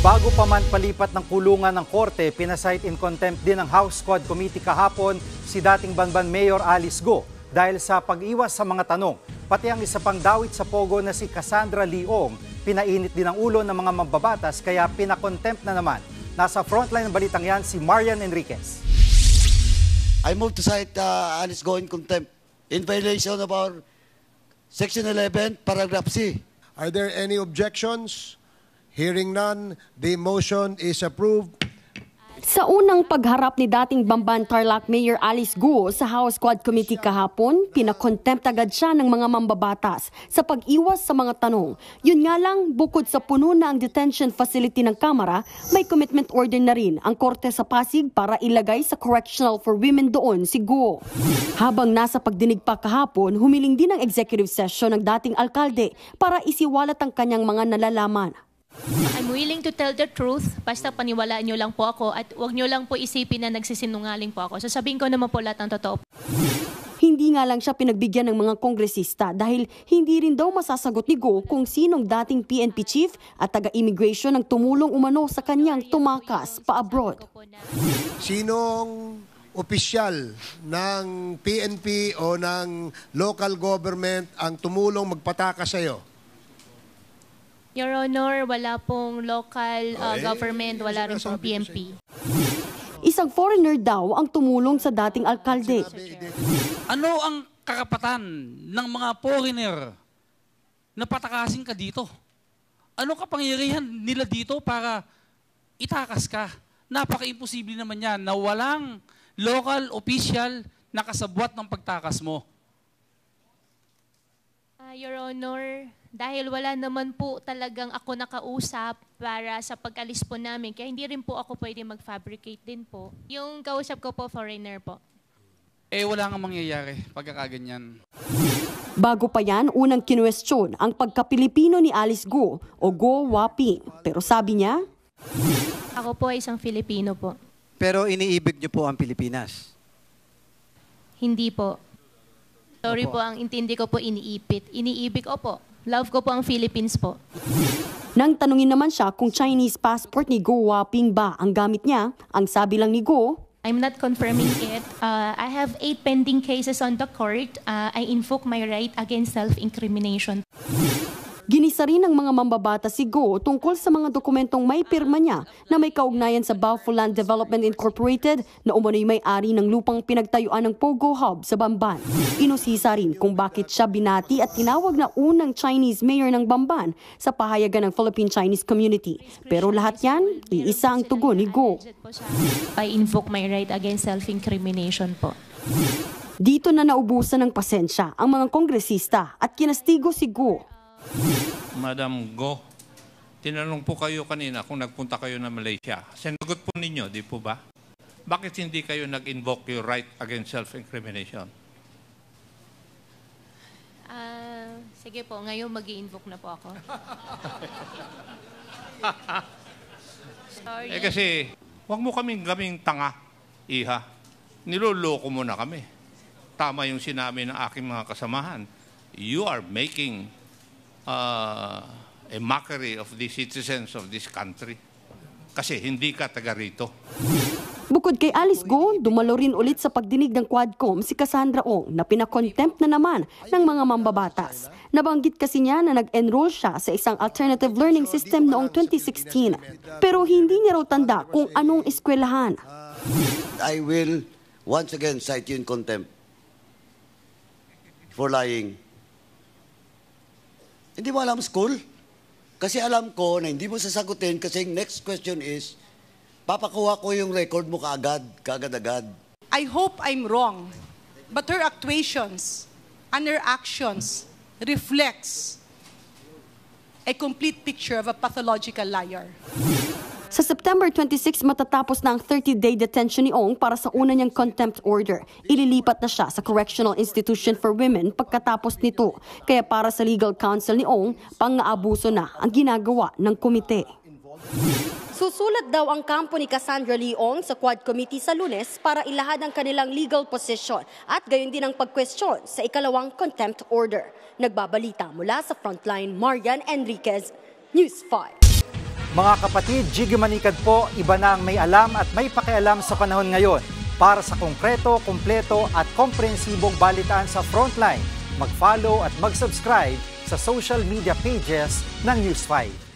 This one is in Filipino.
Bago pa man palipat ng kulungan ng korte, pinasight in contempt din ng House Quad Committee kahapon si dating Banban Mayor Alice Go dahil sa pag-iwas sa mga tanong. Pati ang isa pang dawit sa Pogo na si Cassandra Leong, pinainit din ang ulo ng mga mambabatas kaya pinakontempt na naman. Nasa frontline ng balitang yan si Marian Enriquez. I move to cite Alice Go in contempt in violation of our Section 11, Paragraph C. Are there any objections? Hearing none, the motion is approved. Sa unang pagharap ni dating Bamban Tarlac Mayor Alice Go sa House Quad Committee kahapon, pinakontempt agad siya ng mga mambabatas sa pag-iwas sa mga tanong. Yun nga lang, bukod sa puno na ang detention facility ng Kamara, may commitment order na rin ang Korte sa Pasig para ilagay sa correctional for women doon si Go. Habang nasa pagdinig pa kahapon, humiling din ang executive session ng dating alkalde para isiwalat ang kanyang mga nalalaman. I'm willing to tell the truth, basta paniwalaan nyo lang po ako at huwag nyo lang po isipin na nagsisinungaling po ako. Sasabihin ko naman po lahat ng totoo. Hindi nga lang siya pinagbigyan ng mga kongresista dahil hindi rin daw masasagot ni Go kung sinong dating PNP chief at taga-immigration ang tumulong umano sa kanyang tumakas pa-abroad. Sinong opisyal ng PNP o ng local government ang tumulong magpatakas sa iyo? Your Honor, wala pong local government, wala rin pong PNP. Isang foreigner daw ang tumulong sa dating alkalde. Ano ang karapatan ng mga foreigner na patakasin ka dito? Ano kapangyarihan nila dito para itakas ka? Napaka-imposible naman yan na walang local official na kasabwat ng pagtakas mo. Your Honor, dahil wala naman po talagang ako nakausap para sa pag-alis po namin, kaya hindi rin po ako pwede mag-fabricate din po. Yung kausap ko po, foreigner po. Wala nga mangyayari pagkakaganyan. Bago pa yan, unang kinwestiyon ang pagka-Pilipino ni Alice Go o Go Waping. Pero sabi niya, ako po ay isang Filipino po. Pero iniibig niyo po ang Pilipinas? Hindi po. Sorry po, ang intindi ko po iniipit. Iniibig ko po. Love ko po ang Philippines po. Nang tanungin naman siya kung Chinese passport ni Go Waping ba ang gamit niya, ang sabi lang ni Go, I'm not confirming it. I have 8 pending cases on the court. I invoke my right against self-incrimination. Ginisa rin ng mga mambabata si Go tungkol sa mga dokumentong may pirma niya na may kaugnayan sa Baofu Land Development Incorporated na umano'y may-ari ng lupang pinagtayuan ng Pogo Hub sa Bamban. Inusisa rin kung bakit siya binati at tinawag na unang Chinese mayor ng Bamban sa pahayagan ng Philippine-Chinese community. Pero lahat yan, iisa ang tugon ni Go. I invoke my right against self-incrimination po. Dito na naubusan ng pasensya ang mga kongresista at kinastigo si Go. Madam Go, tinanong po kayo kanina kung nagpunta kayo na Malaysia. Sinagot po ninyo, di po ba? Bakit hindi kayo nag-invoke your right against self-incrimination? Sige po, ngayon mag-i-invoke na po ako. Sorry. Kasi, huwag mo kaming tanga, iha. Niloloko mo na kami. Tama yung sinabi ng aking mga kasamahan. You are making a mockery of the citizens of this country. Kasi hindi ka taga rito. Bukod kay Alice Go, dumalo rin ulit sa pagdinig ng Quadcom si Cassandra Ong na pinakontempt na naman ng mga mambabatas. Nabanggit kasi niya na nag-enroll siya sa isang alternative learning system noong 2016. Pero hindi niya raw tanda kung anong eskwelahan. I will once again cite you in contempt for lying. Hindi mo alam school? Kasi alam ko na hindi mo sasagutin kasi next question is, papakuha ko yung record mo kaagad-agad. I hope I'm wrong, but her actuations and her actions reflects a complete picture of a pathological liar. Sa September 26, matatapos na ang 30-day detention ni Ong para sa una niyang contempt order. Ililipat na siya sa Correctional Institution for Women pagkatapos nito. Kaya para sa legal counsel ni Ong, pang-aabuso na ang ginagawa ng komite. Susulat daw ang kampo ni Cassandra Leong sa Quad Committee sa Lunes para ilahad ang kanilang legal position at gayon din ang pagkwestiyon sa ikalawang contempt order. Nagbabalita mula sa Frontline, Marian Enriquez, News 5. Mga kapatid, Jiggy Manikad po, iba na ang may alam at may pakialam sa panahon ngayon. Para sa konkreto, kumpleto at komprehensibong balitaan sa Frontline, mag-follow at mag-subscribe sa social media pages ng News 5.